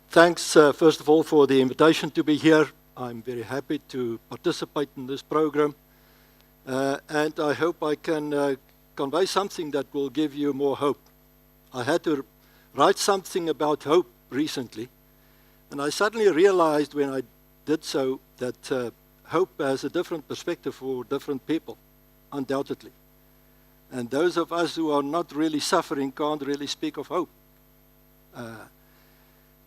Thanks, first of all, for the invitation to be here. I'm very happy to participate in this program, and I hope I can convey something that will give you more hope. I had to write something about hope recently, and I suddenly realized when I did so that hope has a different perspective for different people, undoubtedly. And those of us who are not really suffering can't really speak of hope.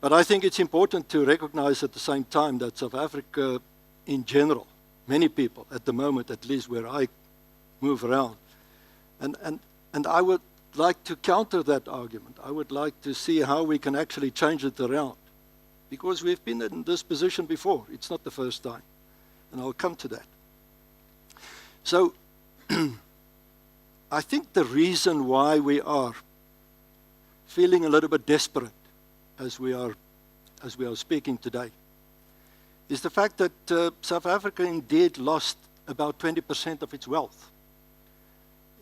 But I think it's important to recognize at the same time that South Africa in general, many people at the moment, at least where I move around, and I would like to counter that argument. I would like to see how we can actually change it around, because we've been in this position before. It's not the first time, and I'll come to that. So I think the reason why we are feeling a little bit desperate as we are speaking today is the fact that South Africa indeed lost about 20% of its wealth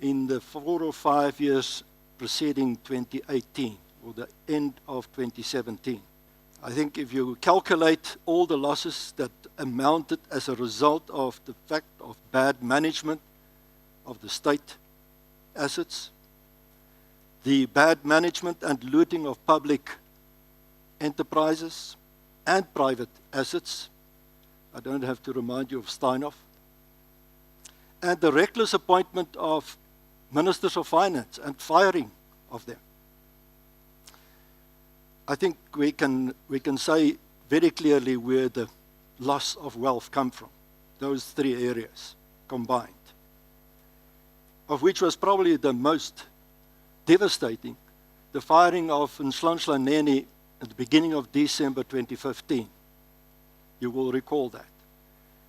in the 4 or 5 years preceding 2018, or the end of 2017. I think if you calculate all the losses that amounted as a result of the fact of bad management of the state assets, the bad management and looting of public enterprises and private assets, I don't have to remind you of Steinhoff, and the reckless appointment of ministers of finance and firing of them. I think we can say very clearly where the loss of wealth come from, those three areas combined, of which was probably the most devastating, the firing of Nhlanhla Nene at the beginning of December 2015. You will recall that,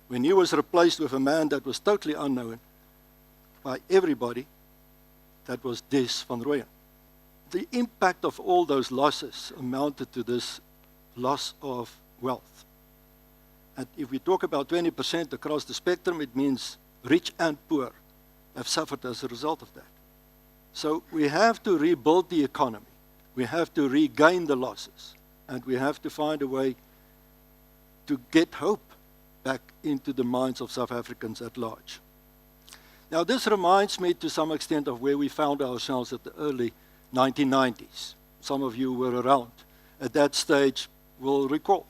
when he was replaced with a man that was totally unknown by everybody, that was Des van Rooyen. The impact of all those losses amounted to this loss of wealth. And if we talk about 20% across the spectrum, it means rich and poor have suffered as a result of that. So we have to rebuild the economy. We have to regain the losses, and we have to find a way to get hope back into the minds of South Africans at large. Now, this reminds me to some extent of where we found ourselves at the early 1990s. Some of you were around at that stage will recall.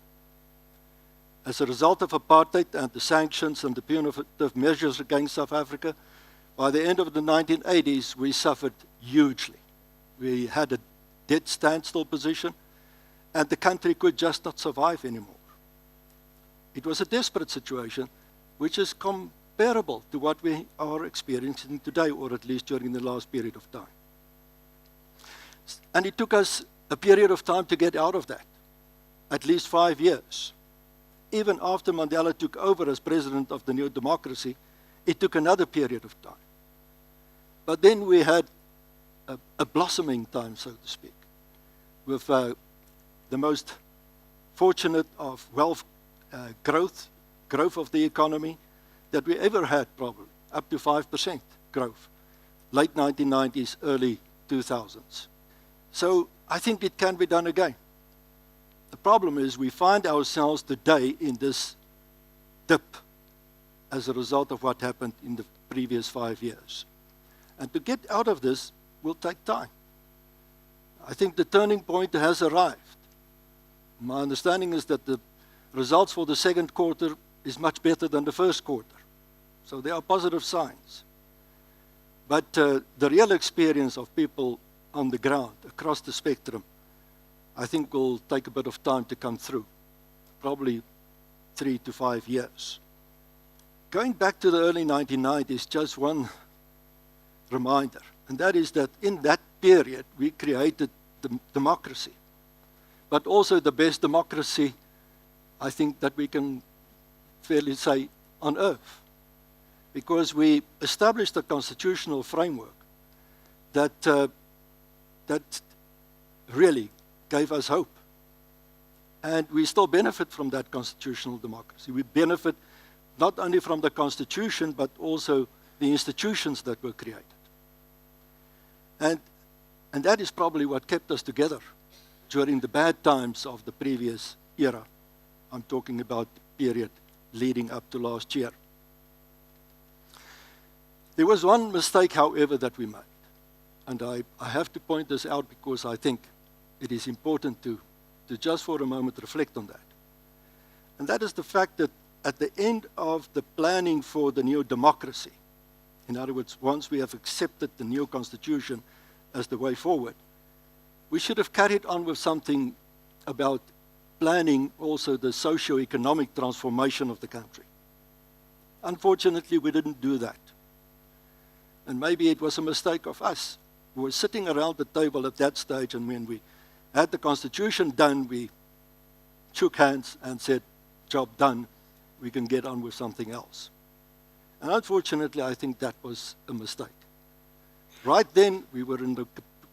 As a result of apartheid and the sanctions and the punitive measures against South Africa, by the end of the 1980s, we suffered hugely. We had a dead standstill position, and the country could just not survive anymore. It was a desperate situation, which is comparable to what we are experiencing today, or at least during the last period of time. And it took us a period of time to get out of that, at least 5 years. Even after Mandela took over as president of the new democracy, it took another period of time. But then we had a blossoming time, so to speak, with the most fortunate of wealth growth of the economy that we ever had, probably, up to 5% growth, late 1990s, early 2000s. So I think it can be done again. The problem is we find ourselves today in this dip as a result of what happened in the previous 5 years. And to get out of this will take time. I think the turning point has arrived. My understanding is that the results for the second quarter is much better than the first quarter. So there are positive signs. But the real experience of people on the ground, across the spectrum, I think will take a bit of time to come through, probably 3 to 5 years. Going back to the early 1990s, just one reminder, and that is that in that period we created the democracy, but also the best democracy, I think, that we can fairly say on earth. because we established a constitutional framework that really gave us hope. And we still benefit from that constitutional democracy. We benefit not only from the Constitution, but also the institutions that were created. And that is probably what kept us together during the bad times of the previous era. I'm talking about the period leading up to last year. There was one mistake, however, that we made. And I have to point this out because I think it is important to just for a moment reflect on that. And that is the fact that at the end of the planning for the new democracy, in other words, once we have accepted the new constitution as the way forward, we should have carried on with something about planning also the socio-economic transformation of the country. Unfortunately, we didn't do that. And maybe it was a mistake of us. We were sitting around the table at that stage, and when we had the constitution done, we shook hands and said, job done, we can get on with something else. And unfortunately, I think that was a mistake. Right then, we were in the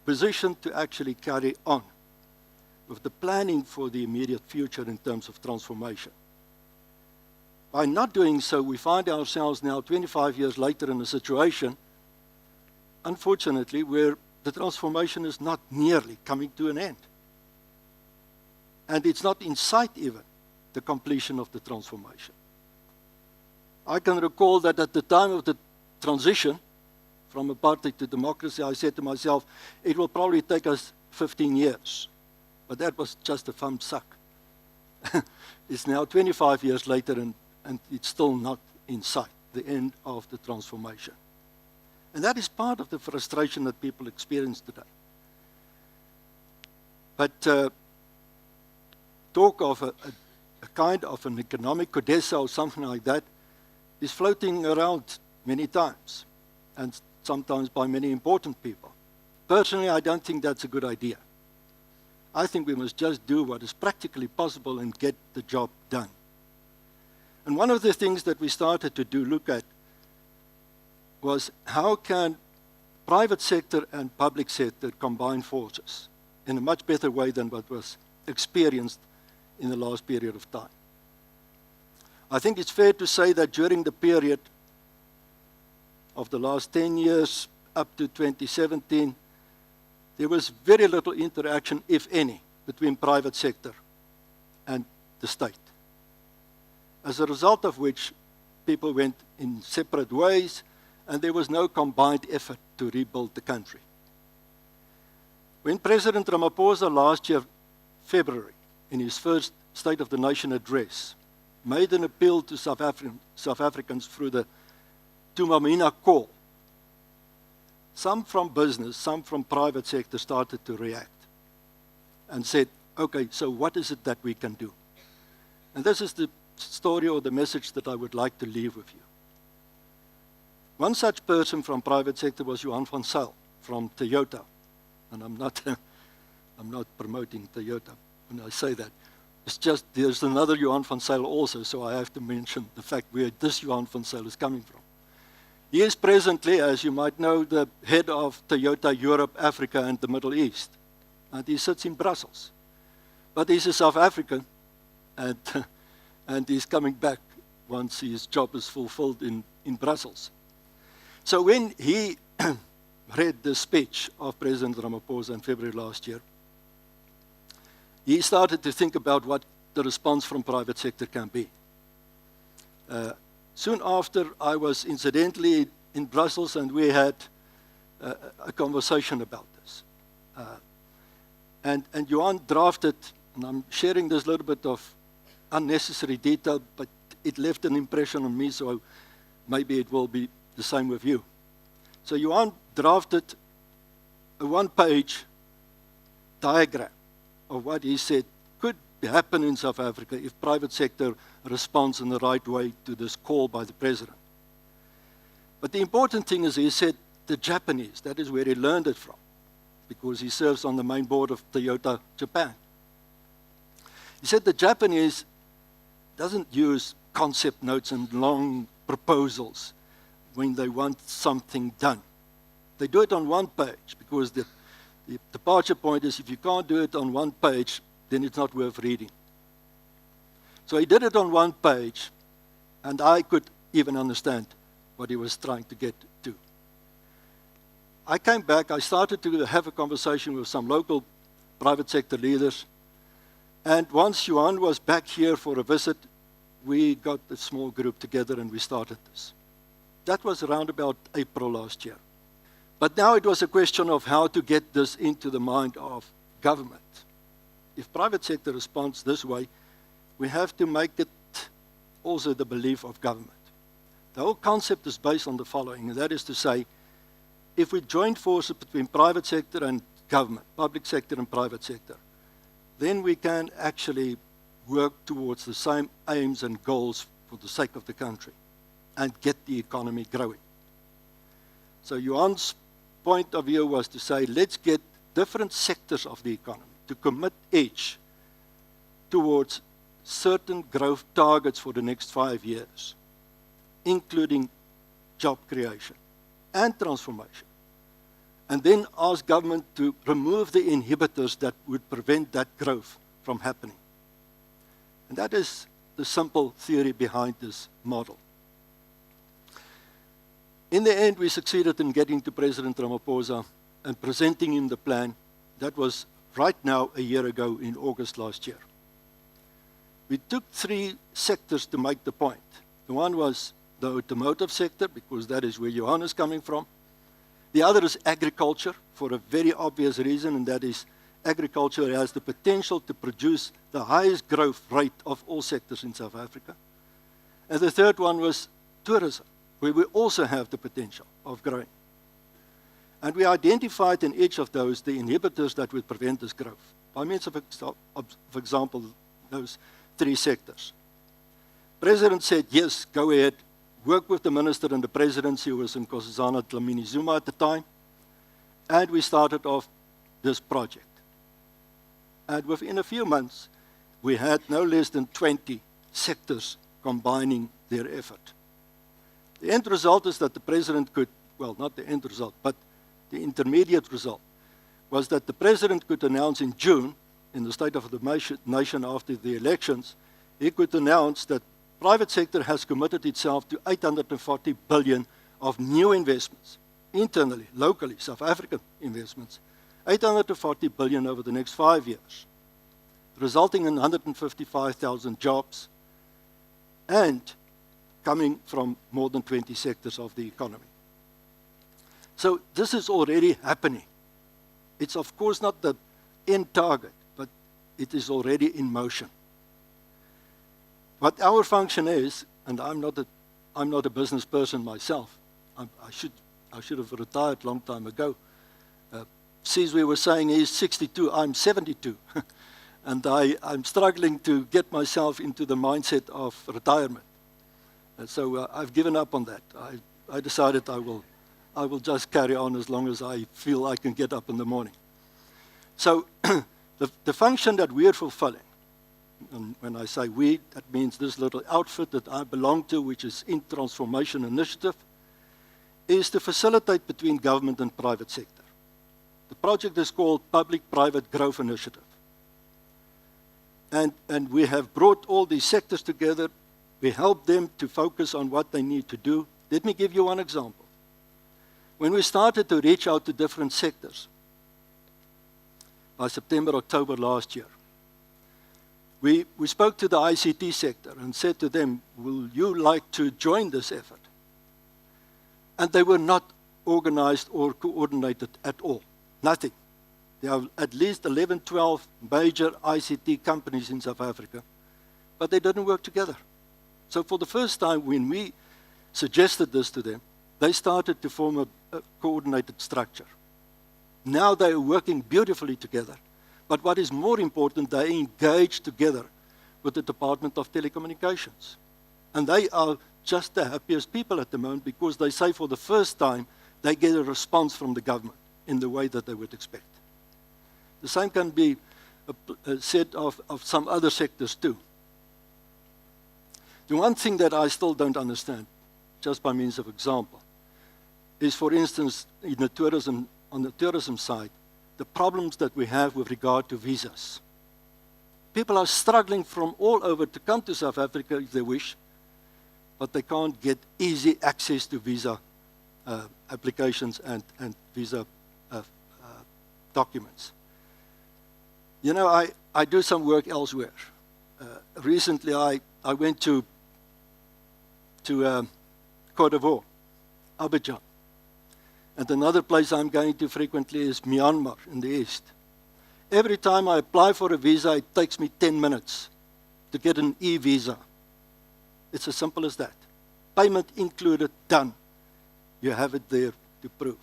position to actually carry on with the planning for the immediate future in terms of transformation. By not doing so, we find ourselves now 25 years later in a situation, unfortunately, where the transformation is not nearly coming to an end. And it's not in sight even, the completion of the transformation. I can recall that at the time of the transition from apartheid to democracy, I said to myself, it will probably take us 15 years. But that was just a thumb suck. It's now 25 years later, and it's still not in sight, the end of the transformation. And that is part of the frustration that people experience today. But talk of a kind of an economic codessa or something like that is floating around many times, and sometimes by many important people. Personally, I don't think that's a good idea. I think we must just do what is practically possible and get the job done. And one of the things that we started to look at was how can private sector and public sector combine forces in a much better way than what was experienced in the last period of time. I think it's fair to say that during the period of the last 10 years up to 2017, there was very little interaction, if any, between private sector and the state. As a result of which, people went in separate ways, and there was no combined effort to rebuild the country. When President Ramaphosa last year, February, in his first State of the Nation address, made an appeal to South Africans through the Tumamina call, some from business, some from private sector started to react and said, okay, so what is it that we can do? And this is the story or the message that I would like to leave with you. One such person from private sector was Johan van Zyl from Toyota. And I'm not promoting Toyota when I say that. It's just there's another Johan van Zyl also, so I have to mention the fact where this Johan van Zyl is coming from. He is presently, as you might know, the head of Toyota Europe, Africa, and the Middle East. And he sits in Brussels. But he's a South African, and he's coming back once his job is fulfilled in Brussels. So when he read the speech of President Ramaphosa in February last year, he started to think about what the response from private sector can be. Soon after, I was incidentally in Brussels, and we had a conversation about this. And Johan drafted, and I'm sharing this little bit of unnecessary detail, but it left an impression on me, so maybe it will be the same with you. So Johan drafted a one-page diagram of what he said could happen in South Africa if private sector responds in the right way to this call by the president. But the important thing is he said the Japanese, that is where he learned it from, because he serves on the main board of Toyota Japan. He said the Japanese doesn't use concept notes and long proposals when they want something done. They do it on one page because the departure point is if you can't do it on one page, then it's not worth reading. So he did it on one page, and I could even understand what he was trying to get to. I came back, I started to have a conversation with some local private sector leaders, and once Johan was back here for a visit, we got a small group together and we started this. That was around about April last year. But now it was a question of how to get this into the mind of government. If private sector responds this way, we have to make it also the belief of government. The whole concept is based on the following, and that is to say, if we join forces between private sector and government, public sector and private sector, then we can actually work towards the same aims and goals for the sake of the country and get the economy growing. So Johan's point of view was to say, let's get different sectors of the economy to commit each towards certain growth targets for the next 5 years, including job creation and transformation. And then ask government to remove the inhibitors that would prevent that growth from happening. And that is the simple theory behind this model. In the end, we succeeded in getting to President Ramaphosa and presenting him the plan. That was right now a year ago in August last year. We took 3 sectors to make the point. The one was the automotive sector, because that is where Johan is coming from. The other is agriculture, for a very obvious reason, and that is agriculture has the potential to produce the highest growth rate of all sectors in South Africa. And the third one was tourism, where we also have the potential of growing. And we identified in each of those the inhibitors that would prevent this growth. By means of example, those 3 sectors. President said, yes, go ahead, work with the minister and the presidency, who was in Nkosazana Dlamini Zuma at the time, and we started off this project. And within a few months, we had no less than 20 sectors combining their effort. The end result is that the president could, well, not the end result, but the intermediate result, was that the president could announce in June, in the State of the Nation after the elections, he could announce that private sector has committed itself to 840 billion of new investments, internally, locally, South African investments, 840 billion over the next 5 years, resulting in 155,000 jobs and coming from more than 20 sectors of the economy. So this is already happening. It's of course not the end target, but it is already in motion. What our function is, and I'm not a business person myself. I should have retired a long time ago. Sizwe was saying he's 62, I'm 72. And I'm struggling to get myself into the mindset of retirement. And so I've given up on that. I decided I will just carry on as long as I feel I can get up in the morning. So the function that we're fulfilling, and when I say we, that means this little outfit that I belong to, which is in Transformation Initiative, is to facilitate between government and private sector. The project is called Public-Private Growth Initiative. And we have brought all these sectors together. We help them to focus on what they need to do. Let me give you one example. When we started to reach out to different sectors, by September, October last year, we spoke to the ICT sector and said to them, will you like to join this effort? And they were not organized or coordinated at all. Nothing. There are at least 11, 12 major ICT companies in South Africa, but they didn't work together. So for the first time, when we suggested this to them, they started to form a coordinated structure. Now they are working beautifully together. But what is more important, they engage together with the Department of Telecommunications. And they are just the happiest people at the moment because they say for the first time, they get a response from the government in the way that they would expect. The same can be said of some other sectors too. The one thing that I still don't understand, just by means of example, is, for instance, in the tourism, on the tourism side, the problems that we have with regard to visas. People are struggling from all over to come to South Africa if they wish, but they can't get easy access to visa applications and visa documents. You know, I do some work elsewhere. Recently, I went to Côte d'Ivoire, Abidjan. And another place I'm going to frequently is Myanmar in the east. Every time I apply for a visa, it takes me 10 minutes to get an e-visa. It's as simple as that. Payment included, done. You have it there to prove.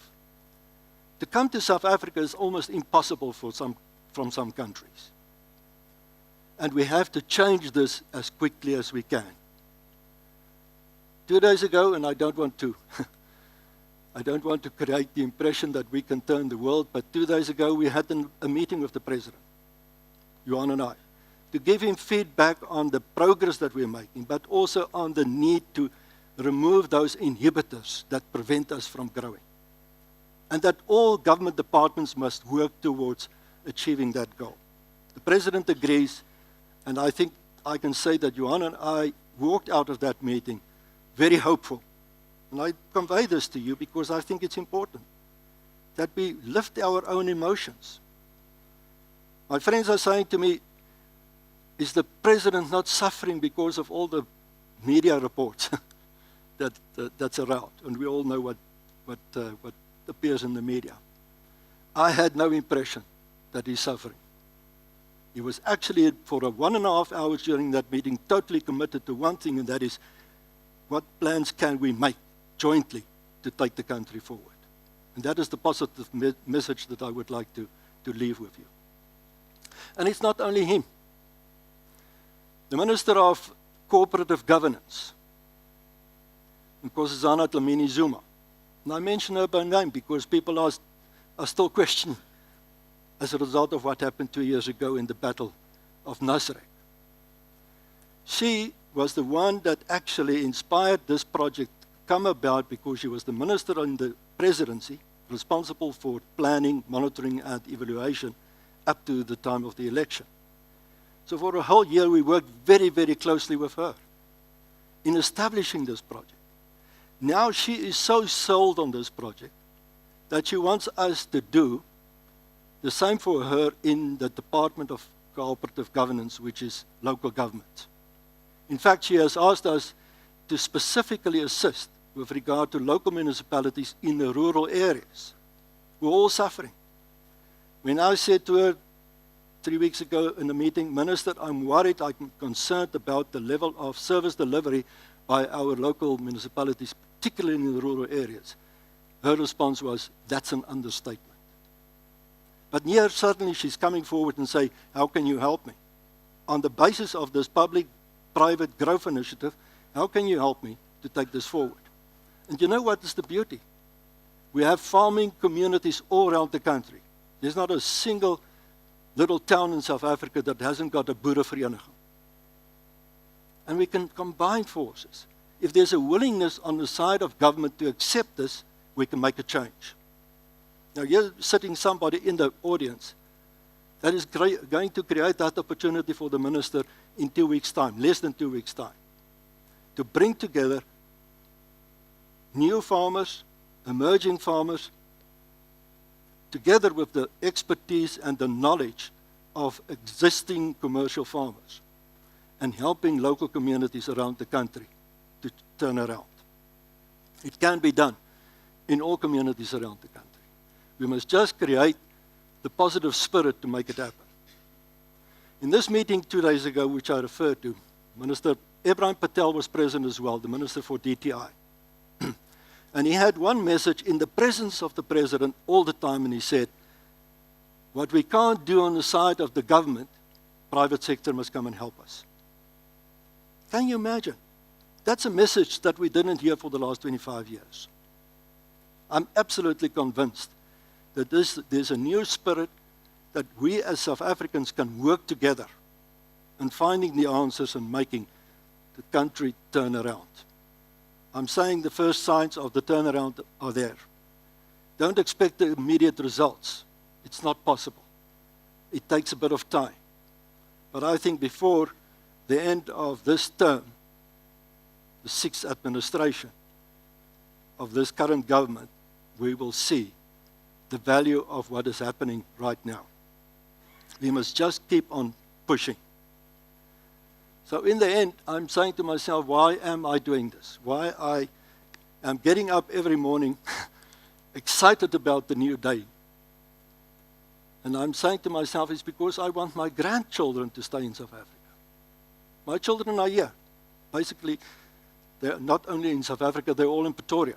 To come to South Africa is almost impossible from some countries. And we have to change this as quickly as we can. 2 days ago, and I don't want to create the impression that we can turn the world, but 2 days ago we had a meeting with the President, Johan and I, to give him feedback on the progress that we're making, but also on the need to remove those inhibitors that prevent us from growing. And that all government departments must work towards achieving that goal. The President agrees, and I think I can say that Johan and I walked out of that meeting very hopeful. And I convey this to you because I think it's important that we lift our own emotions. My friends are saying to me, is the President not suffering because of all the media reports that's around? And we all know what appears in the media. I had no impression that he's suffering. He was actually, for 1.5 hours during that meeting, totally committed to one thing, and that is, what plans can we make jointly to take the country forward? And that is the positive message that I would like to leave with you. And it's not only him. The Minister of Cooperative Governance, Nkosazana Dlamini Zuma. And I mention her by name because people are still questioning as a result of what happened 2 years ago in the Battle of Nasrec. She was the one that actually inspired this project to come about because she was the minister in the presidency responsible for planning, monitoring, and evaluation up to the time of the election. So for a whole year, we worked very, very closely with her in establishing this project. Now she is so sold on this project that she wants us to do the same for her in the Department of Cooperative Governance, which is local government. In fact, she has asked us to specifically assist with regard to local municipalities in the rural areas. We're all suffering. When I said to her 3 weeks ago in the meeting, Minister, I'm worried, I'm concerned about the level of service delivery by our local municipalities, particularly in the rural areas. Her response was, that's an understatement. But here suddenly she's coming forward and saying, how can you help me? On the basis of this public-private growth initiative, how can you help me to take this forward? And you know what is the beauty? We have farming communities all around the country. There's not a single little town in South Africa that hasn't got a boerevereniging. And we can combine forces. If there's a willingness on the side of government to accept this, we can make a change. Now, you're sitting somebody in the audience that is going to create that opportunity for the minister in 2 weeks' time, less than 2 weeks' time, to bring together new farmers, emerging farmers, together with the expertise and the knowledge of existing commercial farmers, and helping local communities around the country to turn around. It can be done in all communities around the country. We must just create the positive spirit to make it happen. In this meeting 2 days ago, which I referred to, Minister Ebrahim Patel was present as well, the Minister for DTI. And he had one message in the presence of the President all the time, and he said, what we can't do on the side of the government, private sector must come and help us. Can you imagine? That's a message that we didn't hear for the last 25 years. I'm absolutely convinced that there's a new spirit that we as South Africans can work together in finding the answers and making the country turn around. I'm saying the first signs of the turnaround are there. Don't expect the immediate results. It's not possible. It takes a bit of time. But I think before the end of this term, the sixth administration of this current government, we will see the value of what is happening right now. We must just keep on pushing. So in the end, I'm saying to myself, why am I doing this? Why I am getting up every morning excited about the new day. And I'm saying to myself, it's because I want my grandchildren to stay in South Africa. My children are here. Basically, they're not only in South Africa, they're all in Pretoria.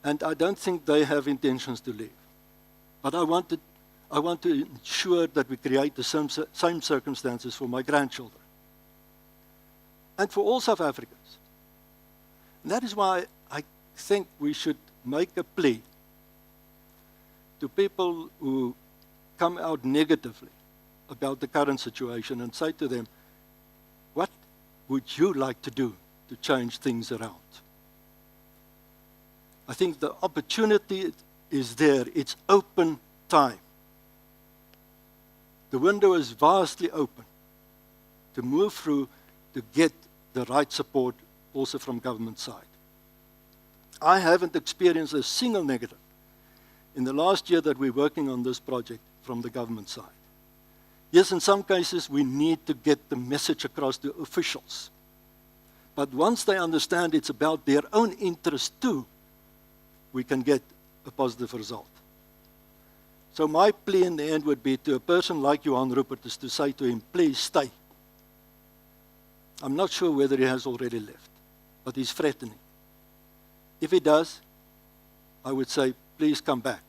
And I don't think they have intentions to leave. But I want to ensure that we create the same circumstances for my grandchildren. And for all South Africans. And that is why I think we should make a plea to people who come out negatively about the current situation and say to them, what would you like to do to change things around? I think the opportunity is there. It's open time. The window is vastly open to move through to get the right support also from government side. I haven't experienced a single negative in the last year that we're working on this project from the government side. Yes, in some cases we need to get the message across to officials. But once they understand it's about their own interest too, we can get a positive result. So my plea in the end would be to a person like Johan Rupert is to say to him, please stay. I'm not sure whether he has already left, but he's threatening. If he does, I would say, please come back.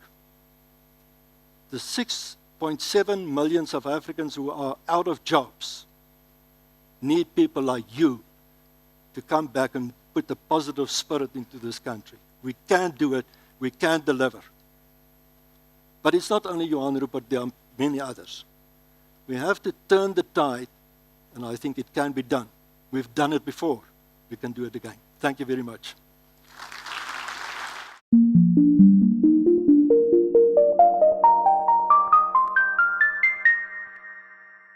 The 6.7 million South Africans who are out of jobs need people like you to come back and put a positive spirit into this country. We can do it. We can deliver. But it's not only Johan Rupert, there are many others. We have to turn the tide, and I think it can be done. We've done it before. We can do it again. Thank you very much.